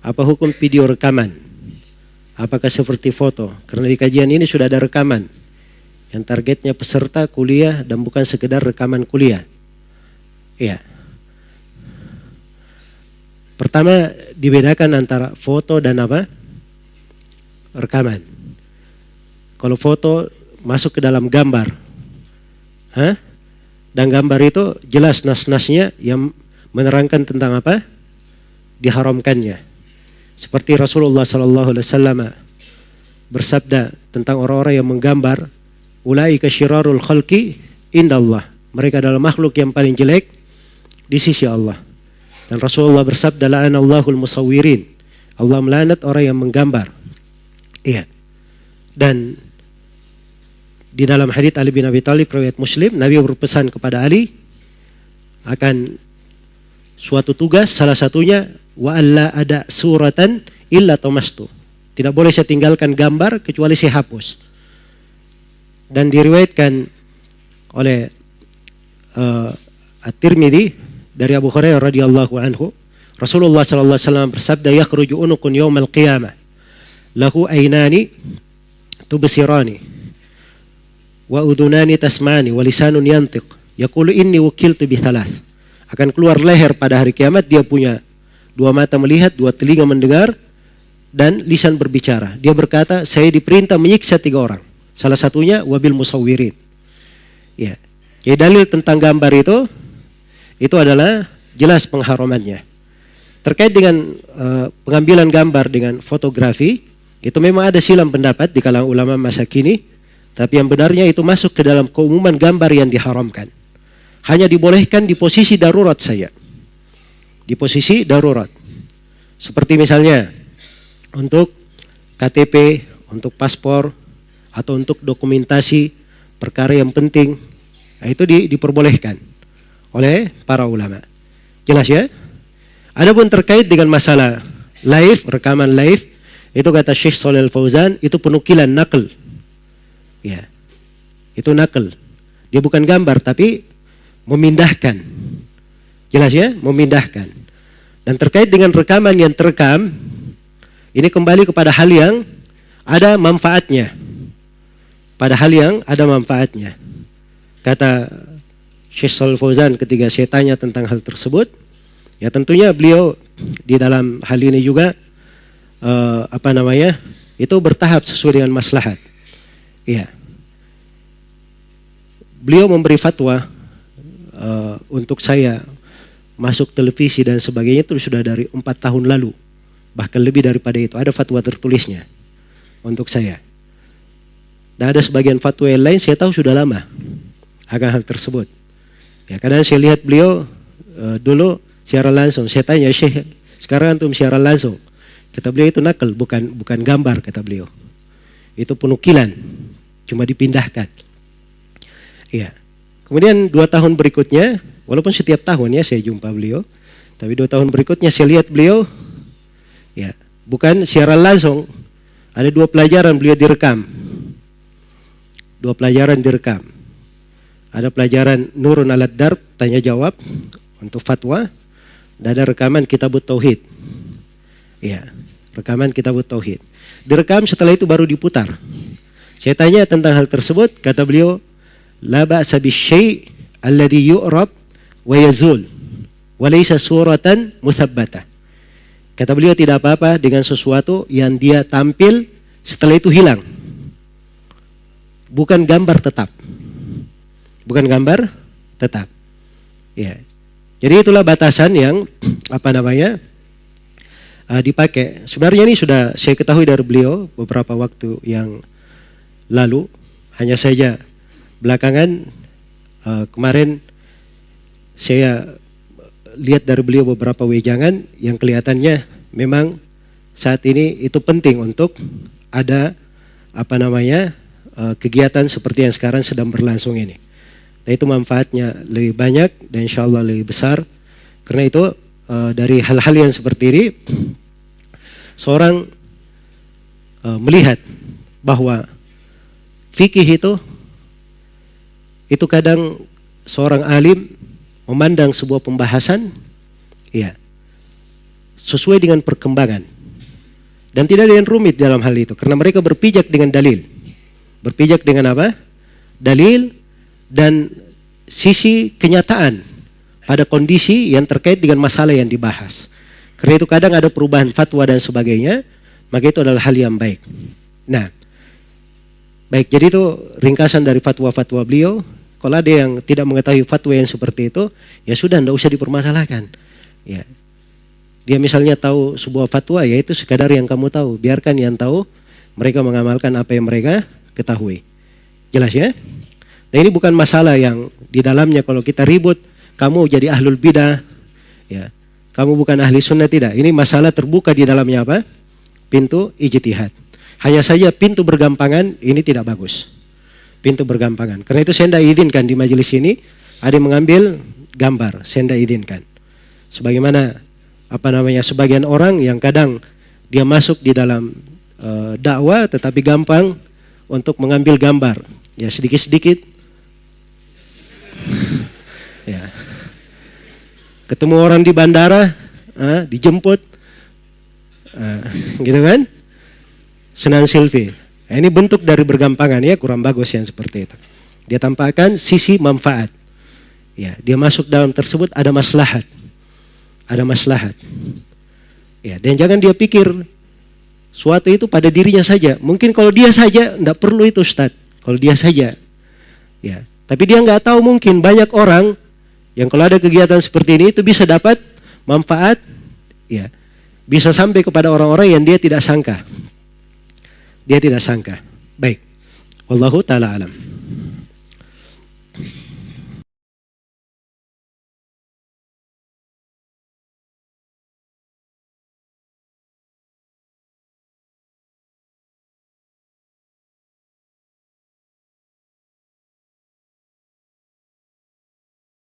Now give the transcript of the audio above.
Apa hukum video rekaman? Apakah seperti foto? Karena di kajian ini sudah ada rekaman yang targetnya peserta kuliah dan bukan sekedar rekaman kuliah. Iya. Pertama, dibedakan antara foto dan apa? Rekaman. Kalau foto masuk ke dalam gambar. Dan gambar itu jelas nas-nasnya yang menerangkan tentang apa? Diharamkannya. Seperti Rasulullah SAW bersabda tentang orang-orang yang menggambar, ulaika syirarul khalqi indallah. Mereka adalah makhluk yang paling jelek di sisi Allah. Dan Rasulullah bersabda, la'anallahul musawwirin. Allah melaknat orang yang menggambar. Iya. Dan di dalam hadits Ali bin Abi Thalib riwayat Muslim, Nabi berpesan kepada Ali akan suatu tugas, salah satunya wa alla ada suratan illa tamastu. Tidak boleh saya tinggalkan gambar kecuali saya hapus. Dan diriwayatkan oleh At-Tirmidzi dari Abu Hurairah radhiyallahu anhu, Rasulullah sallallahu alaihi wasallam bersabda, yakhruju unukun yaumal qiyamah lahu aynani tubsirani wa udhunani tasmani wa lisanun yantiq yaqulu inni wukiltu bi thalath. Akan keluar leher pada hari kiamat, dia punya dua mata melihat, dua telinga mendengar, dan lisan berbicara. Dia berkata, saya diperintah menyiksa 3 orang. Salah satunya wabil musawwirin. Ya. Jadi dalil tentang gambar itu adalah jelas pengharamannya. Terkait dengan pengambilan gambar dengan fotografi, itu memang ada silang pendapat di kalangan ulama masa kini, tapi yang benarnya itu masuk ke dalam keumuman gambar yang diharamkan. Hanya dibolehkan di posisi darurat saja. Di posisi darurat. Seperti misalnya untuk KTP, untuk paspor, atau untuk dokumentasi perkara yang penting, nah itu diperbolehkan oleh para ulama. Jelas ya? Adapun terkait dengan masalah live, rekaman live, itu kata Syekh Shalih Al-Fauzan, itu penukilan nakal. Ya. Itu nakal. Dia bukan gambar tapi memindahkan. Jelas ya? Memindahkan. Dan terkait dengan rekaman yang terekam, ini kembali kepada hal yang ada manfaatnya. Pada hal yang ada manfaatnya. Kata Syekh Shalih Al-Fauzan ketika saya tanya tentang hal tersebut, ya tentunya beliau di dalam hal ini juga itu bertahap sesuai dengan maslahat. Iya. Beliau memberi fatwa untuk saya masuk televisi dan sebagainya itu sudah dari 4 tahun lalu, bahkan lebih daripada itu. Ada fatwa tertulisnya untuk saya. Dan ada sebagian fatwa yang lain saya tahu sudah lama akan hal tersebut. Ya, kadang saya lihat beliau dulu siaran langsung. Saya tanya, Syekh, sekarang antum siaran langsung. Kata beliau itu nakal, bukan gambar, kata beliau. Itu penukilan, cuma dipindahkan. Iya. Kemudian 2 tahun berikutnya, walaupun setiap tahun ya saya jumpa beliau, tapi 2 tahun berikutnya saya lihat beliau, ya bukan siaran langsung. Ada 2 pelajaran beliau direkam. 2 pelajaran direkam. Ada pelajaran Nurun Alad Darb, tanya jawab untuk fatwa, dan ada rekaman Kitabut Tauhid. Ya, rekaman Kitabut Tauhid. Direkam, setelah itu baru diputar. Saya tanya tentang hal tersebut, kata beliau, la ba'sa bisyai' alladhi yu'rab wa yazul wa laysa suratan muthabbatah. Kata beliau, tidak apa-apa dengan sesuatu yang dia tampil setelah itu hilang. Bukan gambar tetap. Bukan gambar tetap. Ya. Jadi itulah batasan yang dipakai. Sebenarnya ini sudah saya ketahui dari beliau beberapa waktu yang lalu. Hanya saja belakangan kemarin saya lihat dari beliau beberapa wejangan yang kelihatannya memang saat ini itu penting untuk ada kegiatan seperti yang sekarang sedang berlangsung ini. Dan itu manfaatnya lebih banyak dan insya Allah lebih besar. Karena itu dari hal-hal yang seperti ini, seorang melihat bahwa fikih itu kadang seorang alim memandang sebuah pembahasan, ya, sesuai dengan perkembangan. Dan tidak ada yang rumit dalam hal itu, karena mereka berpijak dengan dalil. Berpijak dengan apa? Dalil dan sisi kenyataan pada kondisi yang terkait dengan masalah yang dibahas. Karena itu kadang ada perubahan fatwa dan sebagainya, maka itu adalah hal yang baik. Nah, baik, jadi itu ringkasan dari fatwa-fatwa beliau. Kalau ada yang tidak mengetahui fatwa yang seperti itu, ya sudah, tidak usah dipermasalahkan. Ya, dia misalnya tahu sebuah fatwa, ya itu sekadar yang kamu tahu. Biarkan yang tahu, mereka mengamalkan apa yang mereka ketahui. Jelas ya? Nah, ini bukan masalah yang di dalamnya kalau kita ribut, kamu jadi ahlul bidah, ya, kamu bukan ahli sunnah, tidak. Ini masalah terbuka di dalamnya apa? Pintu ijtihad. Hanya saja pintu bergampangan ini tidak bagus. Pintu bergampangan. Karena itu saya tidak izinkan di majelis ini ada yang mengambil gambar. Saya tidak izinkan. Sebagaimana sebagian orang yang kadang dia masuk di dalam dakwah tetapi gampang untuk mengambil gambar. Ya, sedikit-sedikit. Ya. Ketemu orang di bandara, dijemput, gitu kan? Senang selfie. Nah, ini bentuk dari bergampangan, ya, kurang bagus yang seperti itu. Dia tampakkan sisi manfaat. Ya, dia masuk dalam tersebut ada maslahat. Ada maslahat. Ya, dan jangan dia pikir suatu itu pada dirinya saja. Mungkin kalau dia saja tidak perlu itu, Ustaz. Kalau dia saja. Ya, tapi dia nggak tahu, mungkin banyak orang yang kalau ada kegiatan seperti ini itu bisa dapat manfaat, ya, bisa sampai kepada orang-orang yang dia tidak sangka. Dia tidak sangka. Baik. Wallahu ta'ala alam.